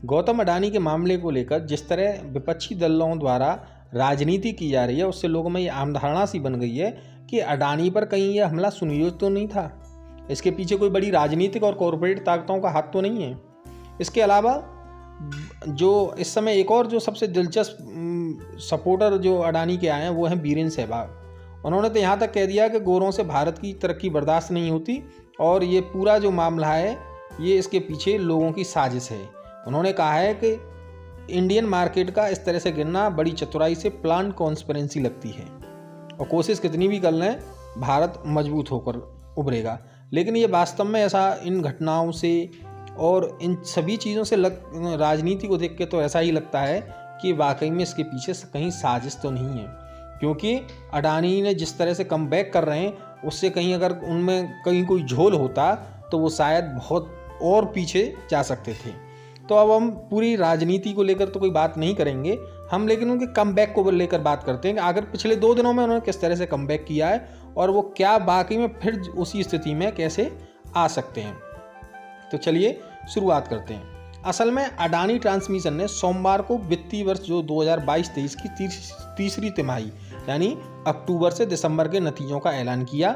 गौतम अडानी के मामले को लेकर जिस तरह विपक्षी दलों द्वारा राजनीति की जा रही है, उससे लोगों में ये आम धारणा सी बन गई है कि अडानी पर कहीं यह हमला सुनियोजित तो नहीं था, इसके पीछे कोई बड़ी राजनीतिक और कॉरपोरेट ताकतों का हाथ तो नहीं है। इसके अलावा जो इस समय एक और जो सबसे दिलचस्प सपोर्टर जो अडानी के आए हैं वो हैं बीरेन सहवाग। उन्होंने तो यहाँ तक कह दिया कि गोरों से भारत की तरक्की बर्दाश्त नहीं होती और ये पूरा जो मामला है ये इसके पीछे लोगों की साजिश है। उन्होंने कहा है कि इंडियन मार्केट का इस तरह से गिरना बड़ी चतुराई से प्लान कॉन्स्पिरेंसी लगती है और कोशिश कितनी भी कर लें भारत मजबूत होकर उभरेगा। लेकिन ये वास्तव में ऐसा इन घटनाओं से और इन सभी चीज़ों से राजनीति को देख के तो ऐसा ही लगता है कि वाकई में इसके पीछे कहीं साजिश तो नहीं है, क्योंकि अडानी ने जिस तरह से कम बैक कर रहे हैं उससे कहीं अगर उनमें कहीं कोई झोल होता तो वो शायद बहुत और पीछे जा सकते थे। तो अब हम पूरी राजनीति को लेकर तो कोई बात नहीं करेंगे हम, लेकिन उनके कम बैक को लेकर बात करते हैं कि अगर पिछले 2 दिनों में उन्होंने किस तरह से कम बैक किया है और वो क्या वाकई में फिर उसी स्थिति में कैसे आ सकते हैं। तो चलिए शुरुआत करते हैं। असल में अडानी ट्रांसमिशन ने सोमवार को वित्तीय वर्ष जो 2022-23 की तीसरी तिमाही यानी अक्टूबर से दिसंबर के नतीजों का ऐलान किया।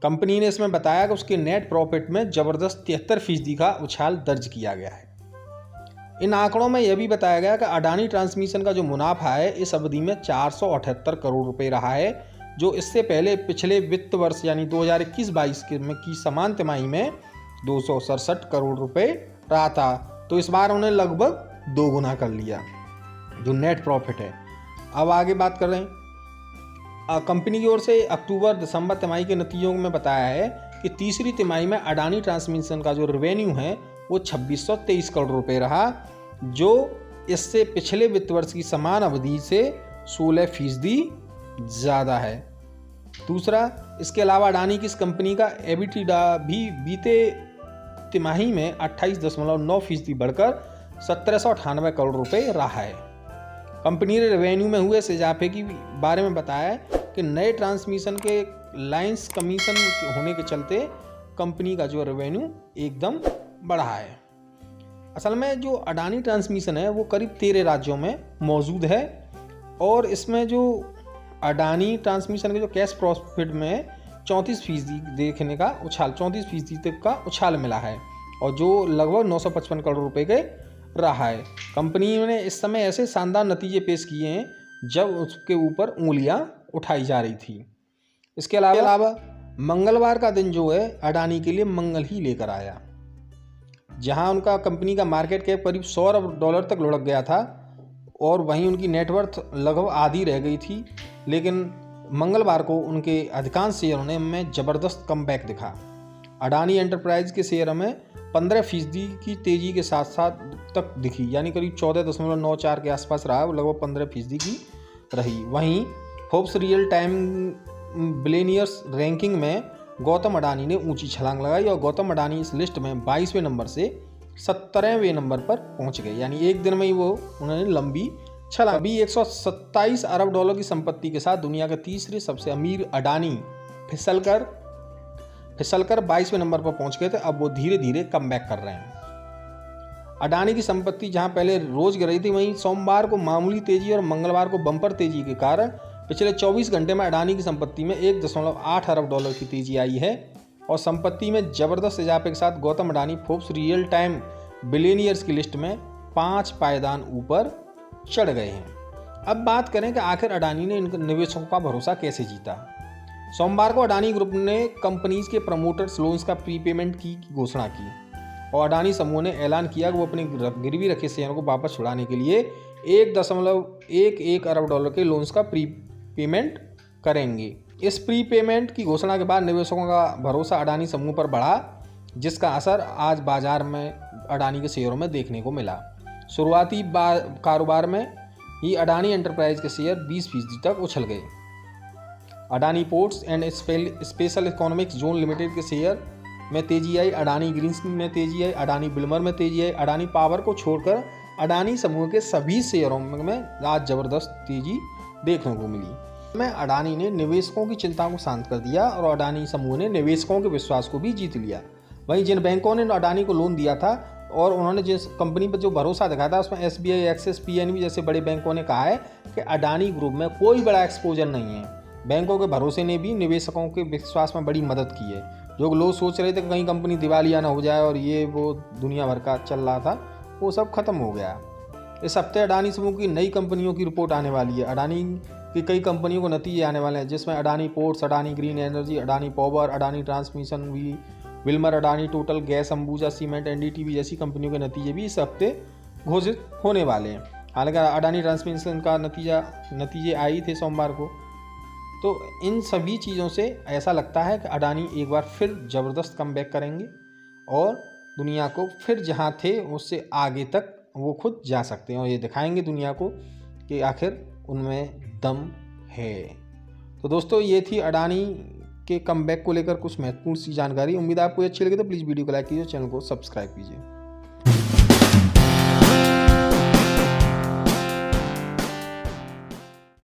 कंपनी ने इसमें बताया कि उसके नेट प्रॉफिट में जबरदस्त 73% का उछाल दर्ज किया गया है। इन आंकड़ों में यह भी बताया गया कि अडानी ट्रांसमिशन का जो मुनाफा है इस अवधि में 478 करोड़ रुपए रहा है, जो इससे पहले पिछले वित्त वर्ष यानी 2021-22 की समान तिमाही में 267 करोड़ रुपए रहा था। तो इस बार उन्हें लगभग 2 गुना कर लिया जो नेट प्रॉफिट है। अब आगे बात कर रहे हैं। कंपनी की ओर से अक्टूबर दिसंबर तिमाही के नतीजों में बताया है कि तीसरी तिमाही में अडानी ट्रांसमिशन का जो रेवेन्यू है वो 2623 करोड़ रुपए रहा, जो इससे पिछले वित्त वर्ष की समान अवधि से 16% ज़्यादा है। दूसरा, इसके अलावा अडानी की इस कंपनी का एबिटिडा भी बीते तिमाही में 28.9% बढ़कर 1798 करोड़ रुपए रहा है। कंपनी ने रेवेन्यू में हुए इस इजाफे के बारे में बताया कि नए ट्रांसमिशन के लाइंस कमीशन होने के चलते कंपनी का जो रेवेन्यू एकदम बढ़ा है। असल में जो अडानी ट्रांसमिशन है वो करीब 13 राज्यों में मौजूद है और इसमें जो अडानी ट्रांसमिशन के जो कैश प्रॉफिट में 34% देखने का उछाल 34% तक का उछाल मिला है और जो लगभग 955 करोड़ रुपए के रहा है। कंपनी ने इस समय ऐसे शानदार नतीजे पेश किए हैं जब उसके ऊपर उंगलियां उठाई जा रही थी। इसके अलावा मंगलवार का दिन जो है अडानी के लिए मंगल ही लेकर आया, जहां उनका कंपनी का मार्केट कैप करीब $100 अरब तक लुढ़क गया था और वहीं उनकी नेटवर्थ लगभग आधी रह गई थी। लेकिन मंगलवार को उनके अधिकांश शेयरों में ज़बरदस्त कमबैक दिखा। अडानी एंटरप्राइज के शेयर में 15% की तेज़ी के साथ साथ तक दिखी, यानी करीब 14.94 के आसपास रहा, लगभग 15% की रही। वहीं Forbes real time billionaires ranking में गौतम अडानी ने ऊंची छलांग लगाई और गौतम अडानी इस लिस्ट में 22वें नंबर से 17वें नंबर पर पहुंच गए, यानी एक दिन में ही वो उन्होंने लंबी छलांग। अभी $127 अरब की संपत्ति के साथ दुनिया के तीसरे सबसे अमीर अडानी फिसलकर 22वें नंबर पर पहुंच गए थे। अब वो धीरे धीरे कमबैक कर रहे हैं। अडानी की संपत्ति जहां पहले रोज गिर रही थी, वहीं सोमवार को मामूली तेजी और मंगलवार को बम्पर तेजी के कारण पिछले 24 घंटे में अडानी की संपत्ति में $1.8 अरब की तेजी आई है और संपत्ति में जबरदस्त इजाफे के साथ Gautam Adani Forbes real time billionaires की लिस्ट में 5 पायदान ऊपर चढ़ गए हैं। अब बात करें कि आखिर अडानी ने इन निवेशकों का भरोसा कैसे जीता। सोमवार को अडानी ग्रुप ने कंपनीज के प्रमोटर्स लोन्स का प्रीपेमेंट की घोषणा की और अडानी समूह ने ऐलान किया कि वो अपने गिरवी रखे शेयरों को वापस छुड़ाने के लिए $1.11 अरब के लोन्स का प्रीपेमेंट करेंगे। इस प्रीपेमेंट की घोषणा के बाद निवेशकों का भरोसा अडानी समूह पर बढ़ा, जिसका असर आज बाजार में अडानी के शेयरों में देखने को मिला। शुरुआती कारोबार में ही अडानी एंटरप्राइज के शेयर 20% तक उछल गए। Adani ports and special economic zone limited के शेयर में तेजी आई, अडानी ग्रीन्स में तेजी आई, अडानी बिल्मर में तेजी आई। अडानी पावर को छोड़कर अडानी समूह के सभी शेयरों में आज जबरदस्त तेजी देखने को मिली। में अडानी ने निवेशकों की चिंता को शांत कर दिया और अडानी समूह ने निवेशकों के विश्वास को भी जीत लिया। वहीं जिन बैंकों ने अडानी को लोन दिया था और उन्होंने जिस कंपनी पर जो भरोसा दिखाया था उसमें SBI, एक्सिस, PNB जैसे बड़े बैंकों ने कहा है कि अडानी ग्रुप में कोई बड़ा एक्सपोजर नहीं है। बैंकों के भरोसे ने भी निवेशकों के विश्वास में बड़ी मदद की है। जो लोग सोच रहे थे कि कहीं कंपनी दिवालिया ना हो जाए और ये वो दुनिया भर का चल रहा था, वो सब खत्म हो गया। इस हफ्ते अडानी समूह की नई कंपनियों की रिपोर्ट आने वाली है। अडानी की कई कंपनियों को नतीजे आने वाले हैं, जिसमें Adani ports, Adani green energy, Adani power, Adani transmission, Wilmer, Adani total gas, Ambuja cement, NDTV जैसी कंपनियों के नतीजे भी इस हफ्ते घोषित होने वाले हैं। हालांकि अडानी ट्रांसमिशन का नतीजे आई थे सोमवार को। तो इन सभी चीज़ों से ऐसा लगता है कि अडानी एक बार फिर ज़बरदस्त कमबैक करेंगे और दुनिया को फिर जहाँ थे उससे आगे तक वो खुद जा सकते हैं और ये दिखाएंगे दुनिया को कि आखिर उनमें दम है। तो दोस्तों, ये थी अडानी के कमबैक को लेकर कुछ महत्वपूर्ण सी जानकारी। उम्मीद है आपको अच्छी लगी तो प्लीज़ वीडियो को लाइक कीजिए, चैनल को सब्सक्राइब कीजिए।